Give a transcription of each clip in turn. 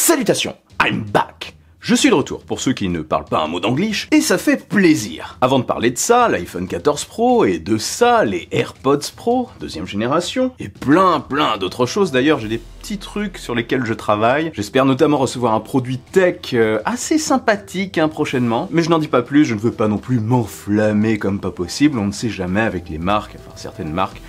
Salutations, I'm back. Je suis de retour, pour ceux qui ne parlent pas un mot d'anglish, et ça fait plaisir. Avant de parler de ça, l'iPhone 14 Pro, et de ça, les AirPods Pro, deuxième génération, et plein d'autres choses. D'ailleurs, j'ai des petits trucs sur lesquels je travaille. J'espère notamment recevoir un produit tech assez sympathique prochainement, mais je n'en dis pas plus, je ne veux pas non plus m'enflammer comme pas possible, on ne sait jamais avec les marques, enfin certaines marques.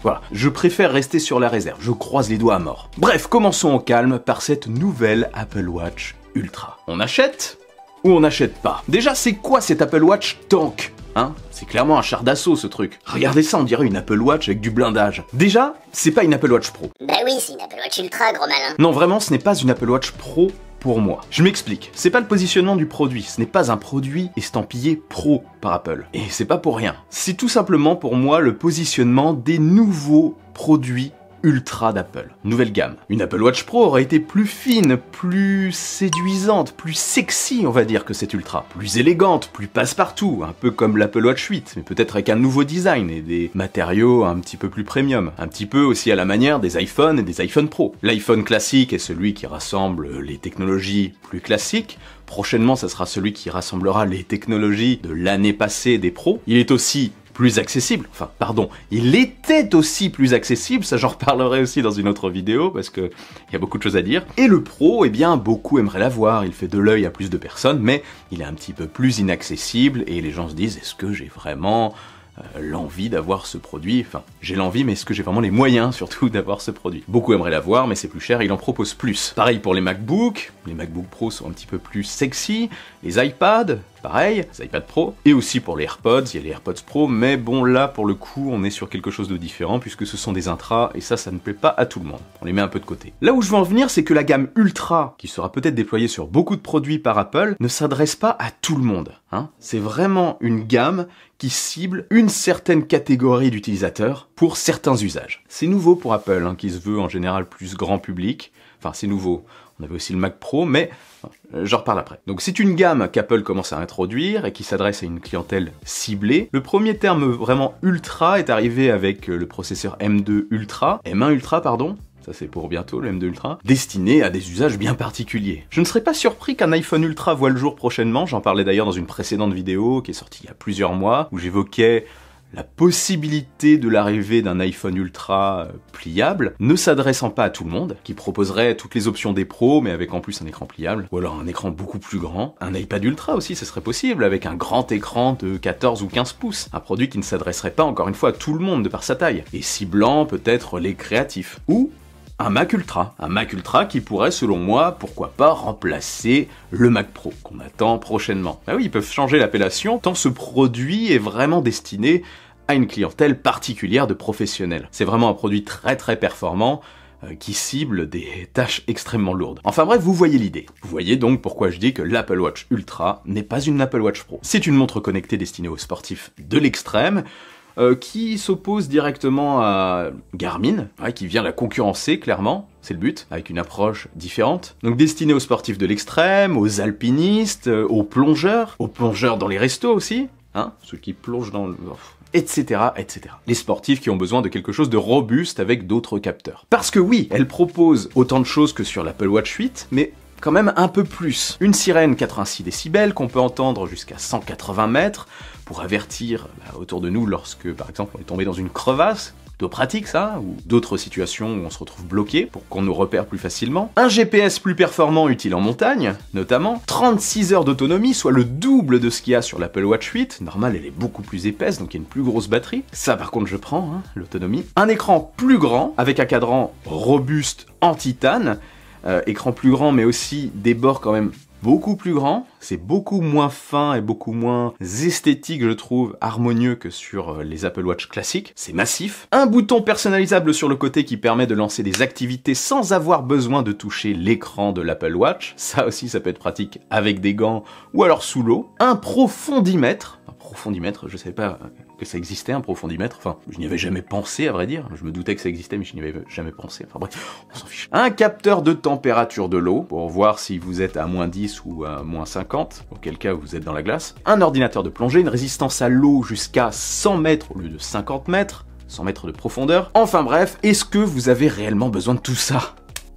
Voilà, je préfère rester sur la réserve, je croise les doigts à mort. Bref, commençons au calme par cette nouvelle Apple Watch Ultra. On achète ou on n'achète pas? Déjà, c'est quoi cet Apple Watch tank? C'est clairement un char d'assaut ce truc. Regardez ça, on dirait une Apple Watch avec du blindage. Déjà, c'est pas une Apple Watch Pro. Bah oui, c'est une Apple Watch Ultra, gros malin. Non, vraiment, ce n'est pas une Apple Watch Pro pour moi. Je m'explique, c'est pas le positionnement du produit, ce n'est pas un produit estampillé Pro par Apple. Et c'est pas pour rien. C'est tout simplement pour moi le positionnement des nouveaux produits Ultra d'Apple. Nouvelle gamme. Une Apple Watch Pro aurait été plus fine, plus séduisante, plus sexy, on va dire, que cette Ultra. Plus élégante, plus passe-partout, un peu comme l'Apple Watch 8, mais peut-être avec un nouveau design et des matériaux un petit peu plus premium. Un petit peu aussi à la manière des iPhones et des iPhone Pro. L'iPhone classique est celui qui rassemble les technologies plus classiques. Prochainement, ça sera celui qui rassemblera les technologies de l'année passée des pros. Il est aussi plus accessible, il était aussi plus accessible, ça j'en reparlerai aussi dans une autre vidéo parce que il y a beaucoup de choses à dire. Et le Pro, eh bien, beaucoup aimeraient l'avoir, il fait de l'œil à plus de personnes, mais il est un petit peu plus inaccessible et les gens se disent, est-ce que j'ai vraiment l'envie d'avoir ce produit? Enfin, j'ai l'envie, mais est-ce que j'ai vraiment les moyens, surtout, d'avoir ce produit? Beaucoup aimeraient l'avoir, mais c'est plus cher, il en propose plus. Pareil pour les MacBook Pro sont un petit peu plus sexy, les iPads, pareil, les iPad Pro, et aussi pour les AirPods, il y a les AirPods Pro, mais bon là, pour le coup, on est sur quelque chose de différent, puisque ce sont des intras, et ça ne plaît pas à tout le monde. On les met un peu de côté. Là où je veux en venir, c'est que la gamme Ultra, qui sera peut-être déployée sur beaucoup de produits par Apple, ne s'adresse pas à tout le monde. C'est vraiment une gamme qui cible une certaine catégorie d'utilisateurs pour certains usages. C'est nouveau pour Apple, qui se veut en général plus grand public. Enfin, c'est nouveau. On avait aussi le Mac Pro, mais j'en reparle après. Donc c'est une gamme qu'Apple commence à introduire et qui s'adresse à une clientèle ciblée. Le premier terme vraiment ultra est arrivé avec le processeur M2 Ultra, M1 Ultra pardon, ça c'est pour bientôt le M2 Ultra, destiné à des usages bien particuliers. Je ne serais pas surpris qu'un iPhone Ultra voit le jour prochainement, j'en parlais d'ailleurs dans une précédente vidéo qui est sortie il y a plusieurs mois, où j'évoquais la possibilité de l'arrivée d'un iPhone Ultra pliable, ne s'adressant pas à tout le monde, qui proposerait toutes les options des pros, mais avec en plus un écran pliable, ou alors un écran beaucoup plus grand. Un iPad Ultra aussi, ça serait possible, avec un grand écran de 14 ou 15 pouces. Un produit qui ne s'adresserait pas, encore une fois, à tout le monde de par sa taille, et ciblant peut-être les créatifs. Ou un Mac Ultra qui pourrait, selon moi, pourquoi pas, remplacer le Mac Pro, qu'on attend prochainement. Bah oui, ils peuvent changer l'appellation, tant ce produit est vraiment destiné à une clientèle particulière de professionnels. C'est vraiment un produit très performant, qui cible des tâches extrêmement lourdes. Enfin bref, vous voyez l'idée. Vous voyez donc pourquoi je dis que l'Apple Watch Ultra n'est pas une Apple Watch Pro. C'est une montre connectée destinée aux sportifs de l'extrême, qui s'oppose directement à Garmin, qui vient la concurrencer clairement, c'est le but, avec une approche différente. Donc destinée aux sportifs de l'extrême, aux alpinistes, aux plongeurs dans les restos aussi, ceux qui plongent dans le... etc. Les sportifs qui ont besoin de quelque chose de robuste avec d'autres capteurs. Parce que oui, elle propose autant de choses que sur l'Apple Watch 8, mais quand même un peu plus. Une sirène 86 décibels qu'on peut entendre jusqu'à 180 mètres pour avertir autour de nous lorsque, par exemple, on est tombé dans une crevasse. Plutôt pratique ça, ou d'autres situations où on se retrouve bloqué pour qu'on nous repère plus facilement. Un GPS plus performant utile en montagne, notamment. 36 heures d'autonomie, soit le double de ce qu'il y a sur l'Apple Watch 8. Normal, elle est beaucoup plus épaisse, donc il y a une plus grosse batterie. Ça par contre je prends, l'autonomie. Un écran plus grand, avec un cadran robuste en titane. Écran plus grand, mais aussi des bords quand même beaucoup plus grands. C'est beaucoup moins fin et beaucoup moins esthétique, je trouve, harmonieux que sur les Apple Watch classiques. C'est massif. Un bouton personnalisable sur le côté qui permet de lancer des activités sans avoir besoin de toucher l'écran de l'Apple Watch. Ça aussi, ça peut être pratique avec des gants ou alors sous l'eau. Un profondimètre. Je savais pas que ça existait, un profondimètre. Enfin, je n'y avais jamais pensé, à vrai dire. Je me doutais que ça existait, mais je n'y avais jamais pensé. Enfin bref, on s'en fiche. Un capteur de température de l'eau, pour voir si vous êtes à -10 ou à -50, auquel cas vous êtes dans la glace. Un ordinateur de plongée, une résistance à l'eau jusqu'à 100 mètres au lieu de 50 mètres. 100 mètres de profondeur. Enfin bref, est-ce que vous avez réellement besoin de tout ça ?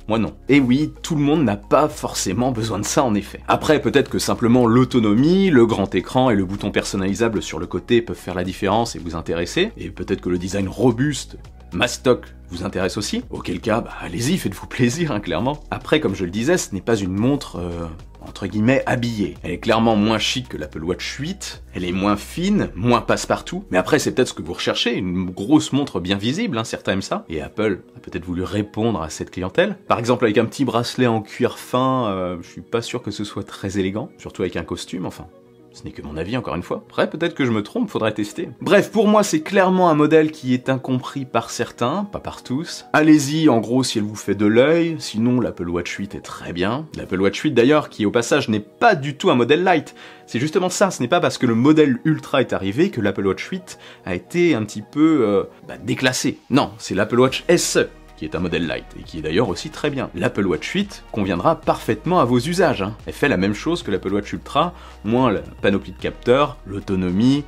Moi non. Et oui, tout le monde n'a pas forcément besoin de ça en effet. Après, peut-être que simplement l'autonomie, le grand écran et le bouton personnalisable sur le côté peuvent faire la différence et vous intéresser, et peut-être que le design robuste, mastoc, vous intéresse aussi, auquel cas, allez-y, faites-vous plaisir, hein, clairement. Après, comme je le disais, ce n'est pas une montre, entre guillemets, habillée. Elle est clairement moins chic que l'Apple Watch 8, elle est moins fine, moins passe-partout, mais après, c'est peut-être ce que vous recherchez, une grosse montre bien visible, hein, certains aiment ça, et Apple a peut-être voulu répondre à cette clientèle. Par exemple, avec un petit bracelet en cuir fin, je suis pas sûr que ce soit très élégant, surtout avec un costume, enfin. Ce n'est que mon avis, encore une fois. Après, peut-être que je me trompe, faudrait tester. Bref, pour moi, c'est clairement un modèle qui est incompris par certains, pas par tous. Allez-y, en gros, si elle vous fait de l'œil, sinon l'Apple Watch 8 est très bien. L'Apple Watch 8, d'ailleurs, qui au passage n'est pas du tout un modèle light. C'est justement ça, ce n'est pas parce que le modèle Ultra est arrivé que l'Apple Watch 8 a été un petit peu déclassé. Non, c'est l'Apple Watch SE qui est un modèle light, et qui est d'ailleurs aussi très bien. L'Apple Watch 8 conviendra parfaitement à vos usages, hein. Elle fait la même chose que l'Apple Watch Ultra, moins la panoplie de capteurs, l'autonomie,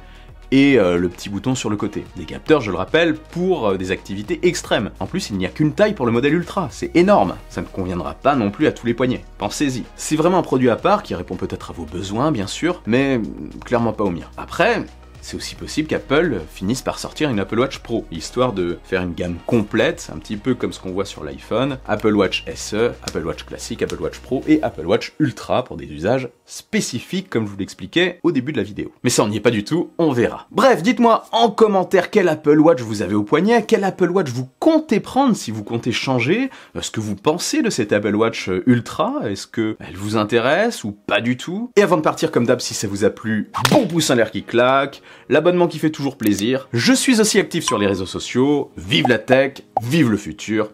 et le petit bouton sur le côté. Des capteurs, je le rappelle, pour des activités extrêmes. En plus, il n'y a qu'une taille pour le modèle Ultra, c'est énorme. Ça ne conviendra pas non plus à tous les poignets. Pensez-y. C'est vraiment un produit à part qui répond peut-être à vos besoins, bien sûr, mais clairement pas aux miens. Après, c'est aussi possible qu'Apple finisse par sortir une Apple Watch Pro, histoire de faire une gamme complète, un petit peu comme ce qu'on voit sur l'iPhone, Apple Watch SE, Apple Watch classique, Apple Watch Pro et Apple Watch Ultra pour des usages spécifiques comme je vous l'expliquais au début de la vidéo. Mais ça on n'y est pas du tout, on verra. Bref, dites-moi en commentaire quel Apple Watch vous avez au poignet, quel Apple Watch vous comptez prendre si vous comptez changer, ce que vous pensez de cette Apple Watch Ultra, est-ce que elle vous intéresse ou pas du tout. Et avant de partir comme d'hab, si ça vous a plu, bon pouce en l'air qui claque, l'abonnement qui fait toujours plaisir. Je suis aussi actif sur les réseaux sociaux. Vive la tech, vive le futur.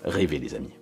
Rêvez les amis.